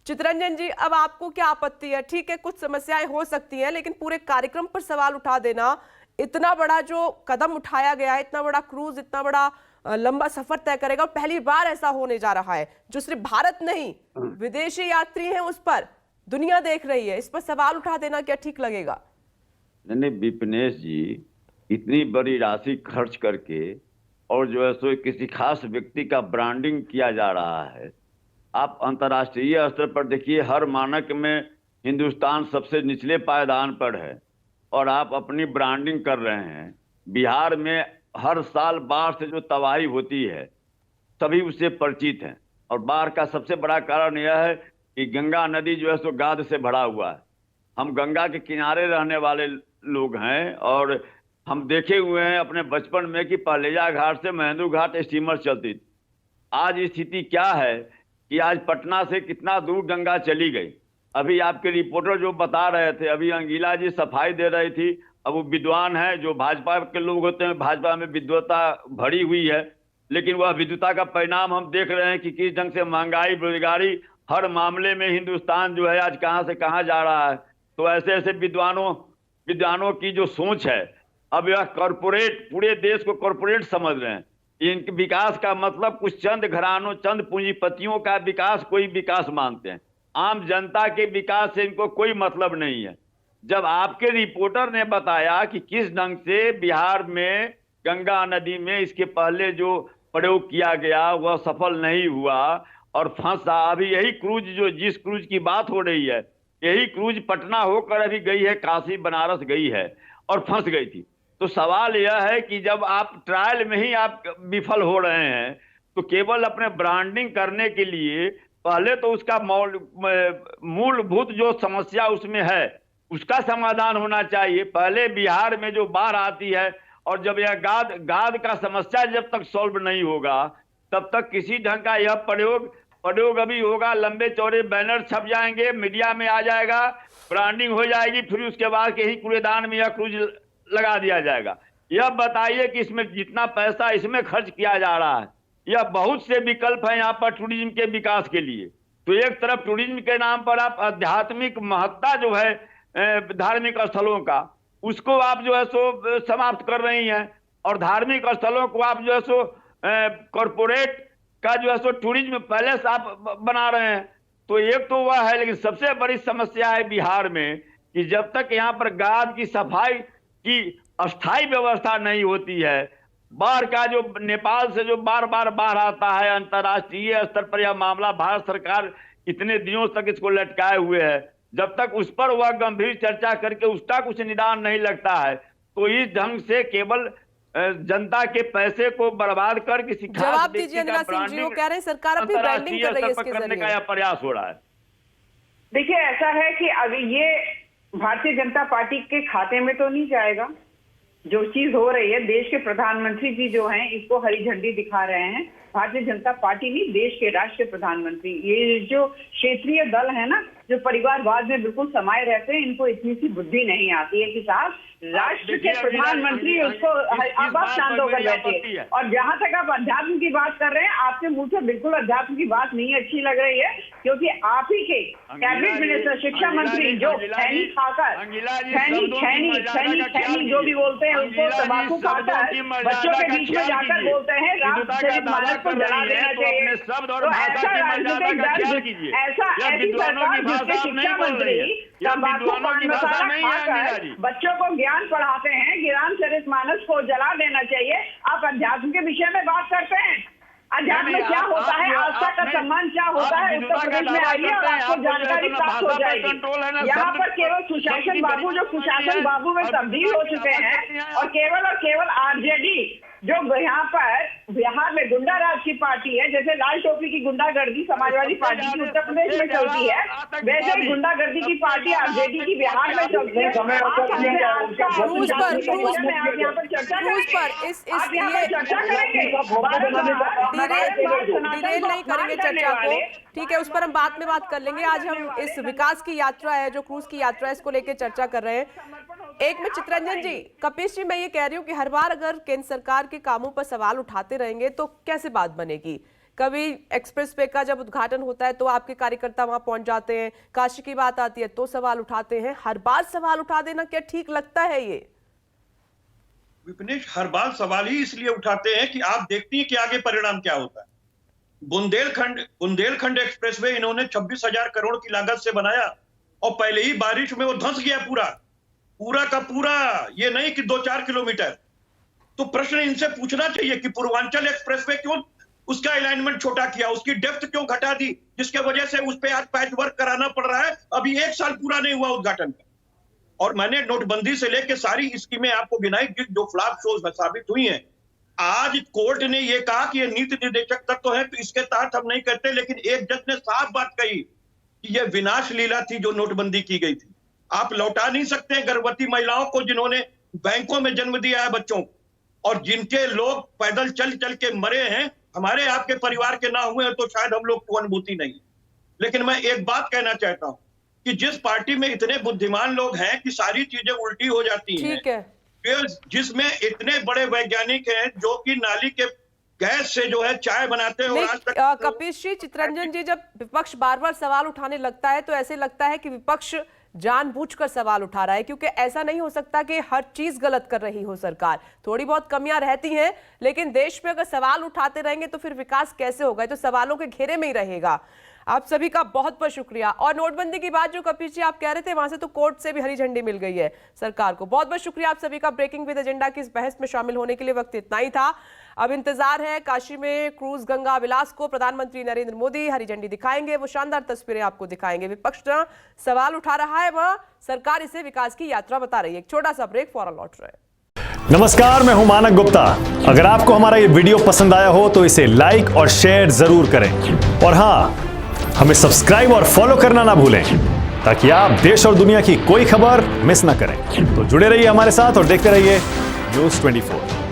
चितरंजन जी, अब आपको क्या आपत्ति है? ठीक है, कुछ समस्याएं हो सकती हैं, लेकिन पूरे कार्यक्रम पर सवाल उठा देना, इतना बड़ा जो कदम उठाया गया है, इतना बड़ा क्रूज, इतना बड़ा लंबा सफर तय करेगा, और पहली बार ऐसा होने जा रहा है, जो सिर्फ भारत नहीं, विदेशी यात्री हैं उस पर, दुनिया देख रही है, इस पर सवाल उठा देना क्या ठीक लगेगा? नहीं, विपिनेश जी, इतनी बड़ी राशि खर्च करके और जो है सो किसी खास व्यक्ति का ब्रांडिंग किया जा रहा है। आप अंतर्राष्ट्रीय स्तर पर देखिए, हर मानक में हिंदुस्तान सबसे निचले पायदान पर है और आप अपनी ब्रांडिंग कर रहे हैं। बिहार में हर साल बाढ़ से जो तबाही होती है सभी उससे परिचित हैं, और बाढ़ का सबसे बड़ा कारण यह है कि गंगा नदी जो है सो गाद से भरा हुआ है। हम गंगा के किनारे रहने वाले लोग हैं और हम देखे हुए हैं अपने बचपन में कि पहलेजा घाट से महेंद्र घाट स्टीमर चलती थी। आज स्थिति क्या है कि आज पटना से कितना दूर गंगा चली गई। अभी आपके रिपोर्टर जो बता रहे थे, अभी अंगीला जी सफाई दे रही थी। अब वो विद्वान है, जो भाजपा के लोग होते हैं, भाजपा में विद्वता भरी हुई है, लेकिन वह विद्वता का परिणाम हम देख रहे हैं कि किस ढंग से महंगाई, बेरोजगारी, हर मामले में हिंदुस्तान जो है आज कहां से कहां जा रहा है। तो ऐसे ऐसे विद्वानों की जो सोच है, अब यह कॉरपोरेट, पूरे देश को कॉरपोरेट समझ रहे हैं। इनके विकास का मतलब कुछ चंद घरानों, चंद पूंजीपतियों का विकास कोई विकास मानते हैं। आम जनता के विकास से इनको कोई मतलब नहीं है। जब आपके रिपोर्टर ने बताया कि किस ढंग से बिहार में गंगा नदी में इसके पहले जो प्रयोग किया गया वह सफल नहीं हुआ और फंसा, अभी यही क्रूज, जो जिस क्रूज की बात हो रही है, यही क्रूज पटना होकर अभी गई है, काशी बनारस गई है और फंस गई थी। तो सवाल यह है कि जब आप ट्रायल में ही आप विफल हो रहे हैं तो केवल अपने ब्रांडिंग करने के लिए पहले तो उसका मूलभूत जो समस्या उसमें है उसका समाधान होना चाहिए। पहले बिहार में जो बाढ़ आती है और जब यह गाद का समस्या जब तक सॉल्व नहीं होगा तब तक किसी ढंग का यह प्रयोग अभी होगा। लंबे चौड़े बैनर छप जाएंगे, मीडिया में आ जाएगा, ब्रांडिंग हो जाएगी, फिर उसके बाद के ही कूड़ेदान में यह क्रूज लगा दिया जाएगा। यह बताइए कि इसमें जितना पैसा इसमें खर्च किया जा रहा है, यह बहुत से विकल्प हैं यहाँ पर टूरिज्म के विकास के लिए। तो एक तरफ टूरिज्म के नाम पर आप आध्यात्मिक महत्ता जो है धार्मिक स्थलों का, उसको आप जो है सो समाप्त कर रही हैं, और धार्मिक स्थलों को आप जो है सो कॉरपोरेट का जो है सो टूरिज्म पैलेस आप बना रहे हैं। तो एक तो वह है, लेकिन सबसे बड़ी समस्या है बिहार में कि जब तक यहाँ पर गाद की सफाई की अस्थायी व्यवस्था नहीं होती है, बाढ़ का जो नेपाल से जो बार बार बाढ़ आता है, अंतर्राष्ट्रीय स्तर पर यह मामला भारत सरकार इतने दिनों तक इसको लटकाए हुए है, जब तक उस पर वह गंभीर चर्चा करके उसका कुछ निदान नहीं लगता है तो इस ढंग से केवल जनता के पैसे को बर्बाद कर किसी खास जवाब दीजिए इंदिरा सिंह जी, वो कह रहे हैं सरकार अपनी ब्रांडिंग कर रही है इसके करने का यह प्रयास हो रहा है। देखिए, ऐसा है कि अभी ये भारतीय जनता पार्टी के खाते में तो नहीं जाएगा। जो चीज हो रही है, देश के प्रधानमंत्री जी जो हैं इसको हरी झंडी दिखा रहे हैं। भारतीय जनता पार्टी नहीं, देश के राष्ट्रीय प्रधानमंत्री। ये जो क्षेत्रीय दल है ना, जो परिवारवाद में बिल्कुल समाये रहते हैं, इनको इतनी सी बुद्धि नहीं आती है कि साहब राष्ट्र के प्रधानमंत्री उसको अब आप शांत होकर बैठिए। और जहां तक आप अध्यात्म की बात कर रहे हैं, आपके मुंह से बिल्कुल अध्यात्म की बात नहीं अच्छी लग रही है, क्योंकि आप ही के कैबिनेट मिनिस्टर, शिक्षा मंत्री जो खैनी खाकर खैनी जो भी बोलते हैं उसको तंबाकू खाकर बच्चों के बीच में जाकर बोलते हैं रामचरित मानस को जला देना चाहिए। तो ऐसा राजनीतिक दल, ऐसी सरकार जिसके शिक्षा मंत्री तंबाकू पान मसाला खाकर बच्चों को ज्ञान पढ़ाते हैं कि रामचरित मानस को जला देना चाहिए, आप अध्यात्म के विषय में बात करते हैं। अध्यात्म में क्या होता है, आस्था का सम्मान क्या होता है, उत्तर प्रदेश में आइए और आपको जानकारी प्राप्त हो जाएगी। यहाँ पर केवल सुशासन बाबू जो कुशासन बाबू में तब्दील हो चुके हैं, और केवल आरजेडी जो यहाँ पर बिहार में गुंडा राज की पार्टी है, जैसे लाल टोपी की गुंडागर्दी समाजवादी पार्टी की उत्तर प्रदेश में चलती है, वैसे ही गुंडागर्दी की पार्टी आरजेडी की बिहार में चलती है। नहीं करेंगे चर्चा को, ठीक है, उस पर हम बाद में बात कर लेंगे। आज हम इस विकास की यात्रा है, जो क्रूज की यात्रा है, इसको लेकर चर्चा कर रहे हैं। एक में चितरंजन जी, कपिश जी, मैं ये कह रही हूँ कि हर बार अगर केंद्र सरकार के कामों पर सवाल उठाते रहेंगे तो कैसे बात बनेगी? कभी एक्सप्रेस वे का जब उद्घाटन होता है तो आपके कार्यकर्ता वहां पहुंच जाते हैं, काशी की बात आती है तो सवाल उठाते हैं। हर बार सवाल उठा देना क्या ठीक लगता है? ये विपिनेश, हर बार सवाल ही इसलिए उठाते हैं कि आप देखती हैं कि आगे परिणाम क्या होता है। बुंदेलखंड एक्सप्रेसवे इन्होंने 26,000 करोड़ की लागत से बनाया और पहले ही बारिश में वो धंस गया पूरा का पूरा, ये नहीं कि 2-4 किलोमीटर। तो प्रश्न इनसे पूछना चाहिए कि पूर्वांचल एक्सप्रेसवे क्यों उसका अलाइनमेंट छोटा किया, उसकी डेप्थ क्यों घटा दी, जिसके वजह से उस पे आज पैच वर्क कराना पड़ रहा है। अभी 1 साल पूरा नहीं हुआ उद्घाटन का। और मैंने नोटबंदी से लेकर सारी स्कीमें आपको गिनाई जो फ्लॉप शोज में साबित हुई हैं। आज कोर्ट ने यह कहा कि ये नीति निर्देशक तत्व है तो इसके तहत हम नहीं करते, लेकिन एक जज ने साफ बात कही कि यह विनाश लीला थी जो नोटबंदी की गई थी। आप लौटा नहीं सकते गर्भवती महिलाओं को जिन्होंने बैंकों में जन्म दिया है बच्चों को, और जिनके लोग पैदल चल चल के मरे हैं। हमारे आपके परिवार के ना हुए हैं तो शायद हम लोग को अनुभूति नहीं। लेकिन मैं एक बात कहना चाहता हूं कि जिस पार्टी में इतने बुद्धिमान लोग हैं कि सारी चीजें उल्टी हो जाती हैं, ठीक है, जिसमें इतने बड़े वैज्ञानिक हैं जो कि नाली के गैस से जो है चाय बनाते हैं। और आज तक कपिश जी, चितरंजन जी, जब विपक्ष बार बार सवाल उठाने लगता है तो ऐसे लगता है कि विपक्ष जानबूझकर सवाल उठा रहा है, क्योंकि ऐसा नहीं हो सकता कि हर चीज गलत कर रही हो सरकार। थोड़ी बहुत कमियां रहती हैं, लेकिन देश में अगर सवाल उठाते रहेंगे तो फिर विकास कैसे होगा? तो सवालों के घेरे में ही रहेगा। आप सभी का बहुत बहुत शुक्रिया। और नोटबंदी की बात जो कपिश जी आप कह रहे थे, वहां से तो कोर्ट से भी हरी झंडी मिल गई है सरकार को। बहुत बहुत शुक्रिया आप सभी का ब्रेकिंग विद एजेंडा की इस बहस में शामिल होने के लिए। वक्त इतना ही था। अब इंतजार है काशी में क्रूज गंगा विलास को प्रधानमंत्री नरेंद्र मोदी हरी झंडी दिखाएंगे, वो शानदार तस्वीरें आपको दिखाएंगे। विपक्ष सवाल उठा रहा है, वह सरकार इसे विकास की यात्रा बता रही है। एक छोटा सा ब्रेक, फौरन लौट रहे। नमस्कार, मैं हूं मानक गुप्ता। अगर आपको हमारा ये वीडियो पसंद आया हो तो इसे लाइक और शेयर जरूर करें, और हां, हमें सब्सक्राइब और फॉलो करना ना भूलें ताकि आप देश और दुनिया की कोई खबर मिस ना करें। तो जुड़े रहिए हमारे साथ और देखते रहिए न्यूज़ 24।